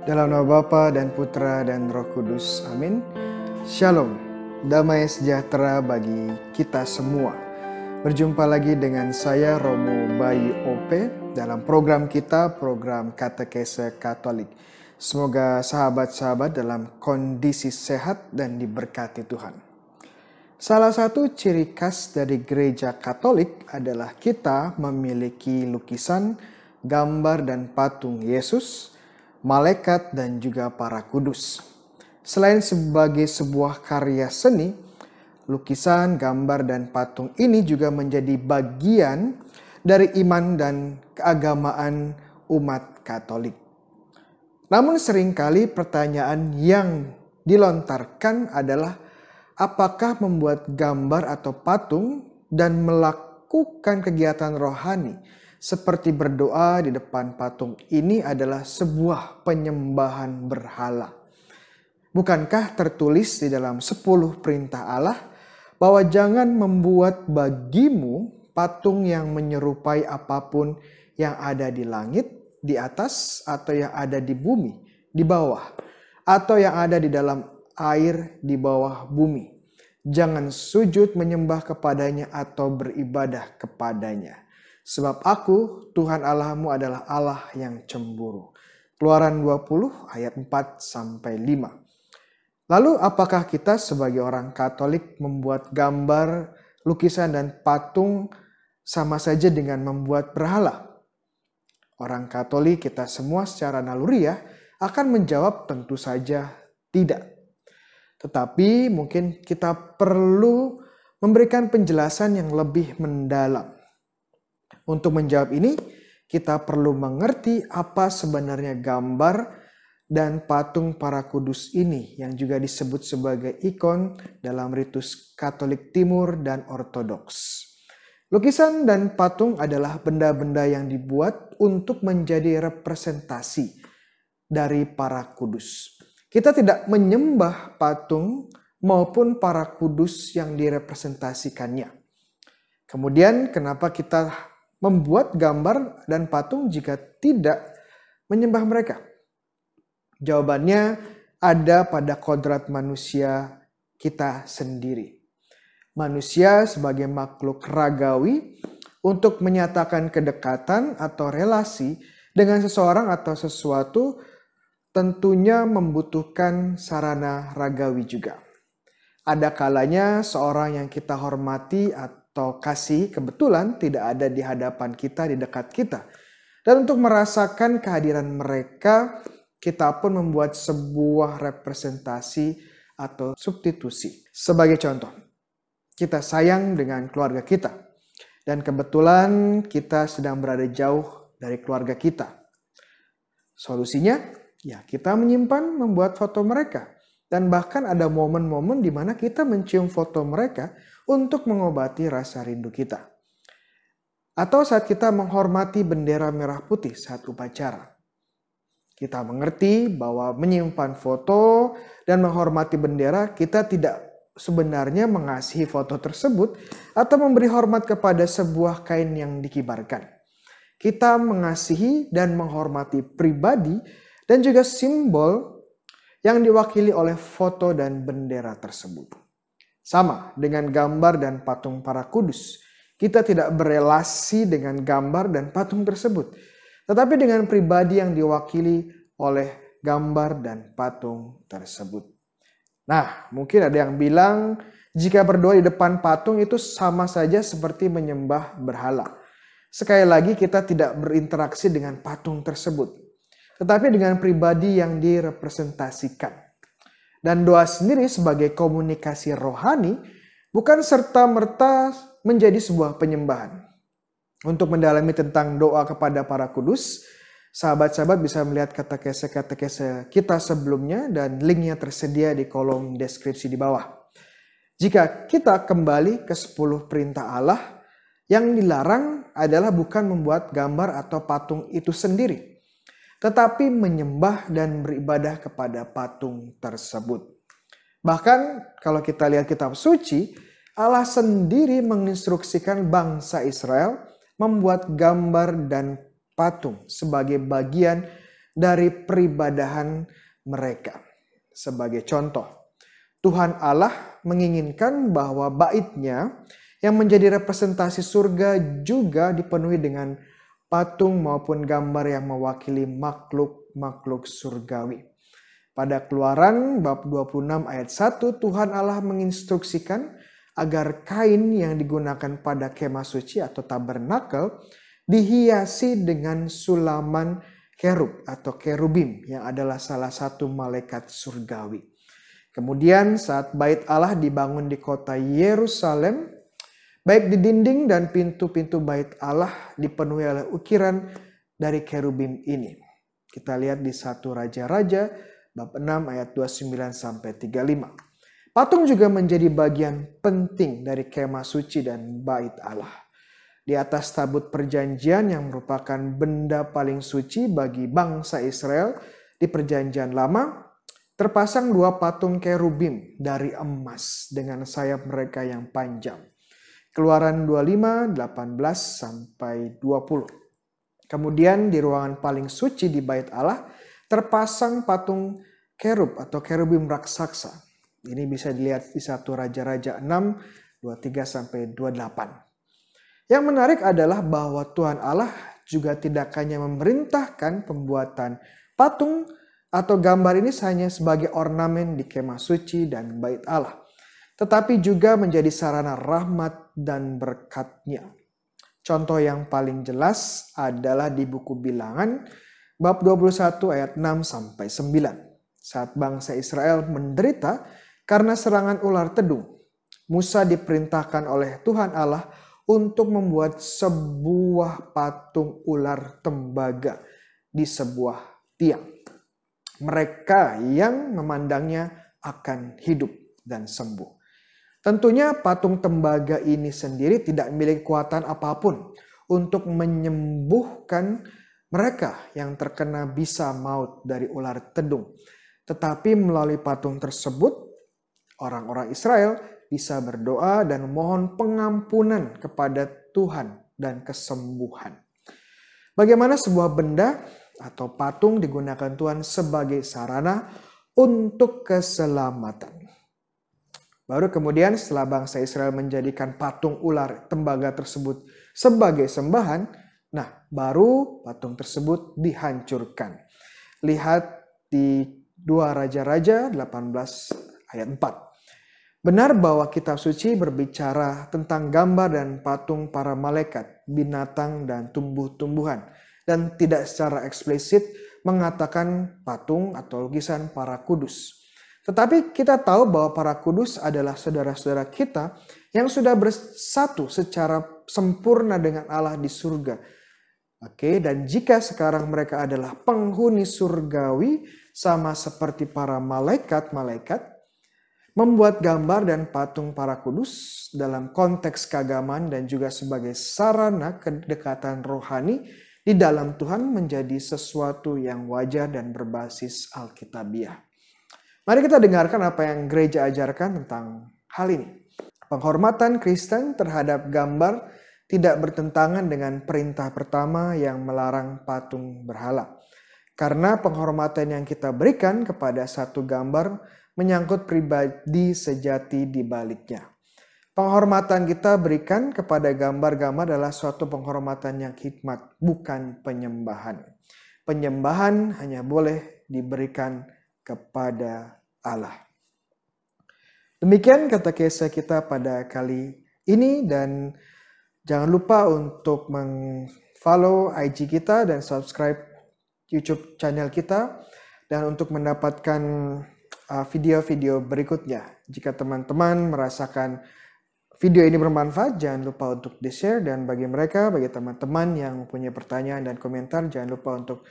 Dalam nama Bapa dan Putra dan Roh Kudus. Amin. Shalom. Damai sejahtera bagi kita semua. Berjumpa lagi dengan saya Romo Bayu OP dalam program kita, program Katekese Katolik. Semoga sahabat-sahabat dalam kondisi sehat dan diberkati Tuhan. Salah satu ciri khas dari gereja Katolik adalah kita memiliki lukisan, gambar dan patung Yesus, malaikat dan juga para kudus. Selain sebagai sebuah karya seni, lukisan, gambar dan patung ini juga menjadi bagian dari iman dan keagamaan umat Katolik. Namun seringkali pertanyaan yang dilontarkan adalah apakah membuat gambar atau patung dan melakukan kegiatan rohani seperti berdoa di depan patung ini adalah sebuah penyembahan berhala. Bukankah tertulis di dalam 10 perintah Allah bahwa jangan membuat bagimu patung yang menyerupai apapun yang ada di langit, di atas, atau yang ada di bumi, di bawah, atau yang ada di dalam air di bawah bumi. Jangan sujud menyembah kepadanya atau beribadah kepadanya. Sebab aku, Tuhan Allahmu adalah Allah yang cemburu. Keluaran 20 ayat 4-5. Lalu apakah kita sebagai orang Katolik membuat gambar, lukisan dan patung sama saja dengan membuat berhala? Orang Katolik kita semua secara naluriah akan menjawab tentu saja tidak. Tetapi mungkin kita perlu memberikan penjelasan yang lebih mendalam. Untuk menjawab ini, kita perlu mengerti apa sebenarnya gambar dan patung para kudus ini yang juga disebut sebagai ikon dalam ritus Katolik Timur dan Ortodoks. Lukisan dan patung adalah benda-benda yang dibuat untuk menjadi representasi dari para kudus. Kita tidak menyembah patung maupun para kudus yang direpresentasikannya. Kemudian kenapa kita membuat gambar dan patung jika tidak menyembah mereka? Jawabannya ada pada kodrat manusia kita sendiri. Manusia sebagai makhluk ragawi untuk menyatakan kedekatan atau relasi dengan seseorang atau sesuatu tentunya membutuhkan sarana ragawi juga. Ada kalanya seorang yang kita hormati atau kasih kebetulan tidak ada di hadapan kita, di dekat kita. Dan untuk merasakan kehadiran mereka, kita pun membuat sebuah representasi atau substitusi. Sebagai contoh, kita sayang dengan keluarga kita. Dan kebetulan kita sedang berada jauh dari keluarga kita. Solusinya, ya kita menyimpan, membuat foto mereka. Dan bahkan ada momen-momen di mana kita mencium foto mereka untuk mengobati rasa rindu kita. Atau saat kita menghormati bendera merah putih saat upacara. Kita mengerti bahwa menyimpan foto dan menghormati bendera, kita tidak sebenarnya mengasihi foto tersebut atau memberi hormat kepada sebuah kain yang dikibarkan. Kita mengasihi dan menghormati pribadi dan juga simbol yang diwakili oleh foto dan bendera tersebut. Sama dengan gambar dan patung para kudus. Kita tidak berelasi dengan gambar dan patung tersebut, tetapi dengan pribadi yang diwakili oleh gambar dan patung tersebut. Nah, mungkin ada yang bilang jika berdoa di depan patung itu sama saja seperti menyembah berhala. Sekali lagi kita tidak berinteraksi dengan patung tersebut, tetapi dengan pribadi yang direpresentasikan. Dan doa sendiri sebagai komunikasi rohani bukan serta-merta menjadi sebuah penyembahan. Untuk mendalami tentang doa kepada para kudus, sahabat-sahabat bisa melihat katekese kita sebelumnya dan linknya tersedia di kolom deskripsi di bawah. Jika kita kembali ke 10 perintah Allah, yang dilarang adalah bukan membuat gambar atau patung itu sendiri, tetapi menyembah dan beribadah kepada patung tersebut. Bahkan kalau kita lihat kitab suci, Allah sendiri menginstruksikan bangsa Israel membuat gambar dan patung sebagai bagian dari peribadahan mereka. Sebagai contoh, Tuhan Allah menginginkan bahwa bait-Nya yang menjadi representasi surga juga dipenuhi dengan patung maupun gambar yang mewakili makhluk-makhluk surgawi. Pada Keluaran bab 26 ayat 1, Tuhan Allah menginstruksikan agar kain yang digunakan pada kemah suci atau tabernakel dihiasi dengan sulaman kerub atau kerubim yang adalah salah satu malaikat surgawi. Kemudian saat bait Allah dibangun di kota Yerusalem, baik di dinding dan pintu-pintu bait Allah dipenuhi oleh ukiran dari kerubim ini. Kita lihat di 1 Raja-Raja bab 6 ayat 29 sampai 35. Patung juga menjadi bagian penting dari kemah suci dan bait Allah. Di atas tabut perjanjian yang merupakan benda paling suci bagi bangsa Israel di perjanjian lama, terpasang 2 patung kerubim dari emas dengan sayap mereka yang panjang. Keluaran 25, 18 sampai 20. Kemudian di ruangan paling suci di bait Allah terpasang patung kerub atau kerubim raksasa. Ini bisa dilihat di 1 Raja-Raja 6, 23 sampai 28. Yang menarik adalah bahwa Tuhan Allah juga tidak hanya memerintahkan pembuatan patung atau gambar ini hanya sebagai ornamen di kemah suci dan bait Allah, tetapi juga menjadi sarana rahmat dan berkat-Nya. Contoh yang paling jelas adalah di buku Bilangan bab 21 ayat 6 sampai 9. Saat bangsa Israel menderita karena serangan ular tedung, Musa diperintahkan oleh Tuhan Allah untuk membuat sebuah patung ular tembaga di sebuah tiang. Mereka yang memandangnya akan hidup dan sembuh. Tentunya patung tembaga ini sendiri tidak memiliki kekuatan apapun untuk menyembuhkan mereka yang terkena bisa maut dari ular tedung. Tetapi melalui patung tersebut, orang-orang Israel bisa berdoa dan memohon pengampunan kepada Tuhan dan kesembuhan. Bagaimana sebuah benda atau patung digunakan Tuhan sebagai sarana untuk keselamatan. Baru kemudian setelah bangsa Israel menjadikan patung ular tembaga tersebut sebagai sembahan, nah baru patung tersebut dihancurkan. Lihat di 2 Raja-Raja 18 ayat 4. Benar bahwa kitab suci berbicara tentang gambar dan patung para malaikat, binatang dan tumbuh-tumbuhan, dan tidak secara eksplisit mengatakan patung atau lukisan para kudus. Tetapi kita tahu bahwa para kudus adalah saudara-saudara kita yang sudah bersatu secara sempurna dengan Allah di surga. Oke, dan jika sekarang mereka adalah penghuni surgawi sama seperti para malaikat-malaikat, membuat gambar dan patung para kudus dalam konteks keagamaan dan juga sebagai sarana kedekatan rohani di dalam Tuhan menjadi sesuatu yang wajar dan berbasis Alkitabiah. Mari kita dengarkan apa yang gereja ajarkan tentang hal ini. Penghormatan Kristen terhadap gambar tidak bertentangan dengan perintah pertama yang melarang patung berhala. Karena penghormatan yang kita berikan kepada satu gambar menyangkut pribadi sejati di baliknya. Penghormatan kita berikan kepada gambar-gambar adalah suatu penghormatan yang hikmat, bukan penyembahan. Penyembahan hanya boleh diberikan kepada Allah. Demikian kata kisah kita pada kali ini, dan jangan lupa untuk follow IG kita dan subscribe YouTube channel kita, dan untuk mendapatkan video-video berikutnya. Jika teman-teman merasakan video ini bermanfaat, jangan lupa untuk di-share, dan bagi teman-teman yang punya pertanyaan dan komentar, jangan lupa untuk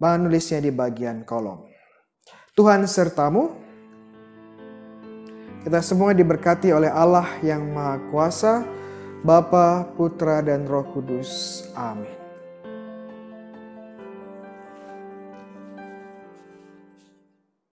menulisnya di bagian kolom. Tuhan sertamu. Kita semua diberkati oleh Allah yang Maha Kuasa, Bapa, Putra, dan Roh Kudus. Amin.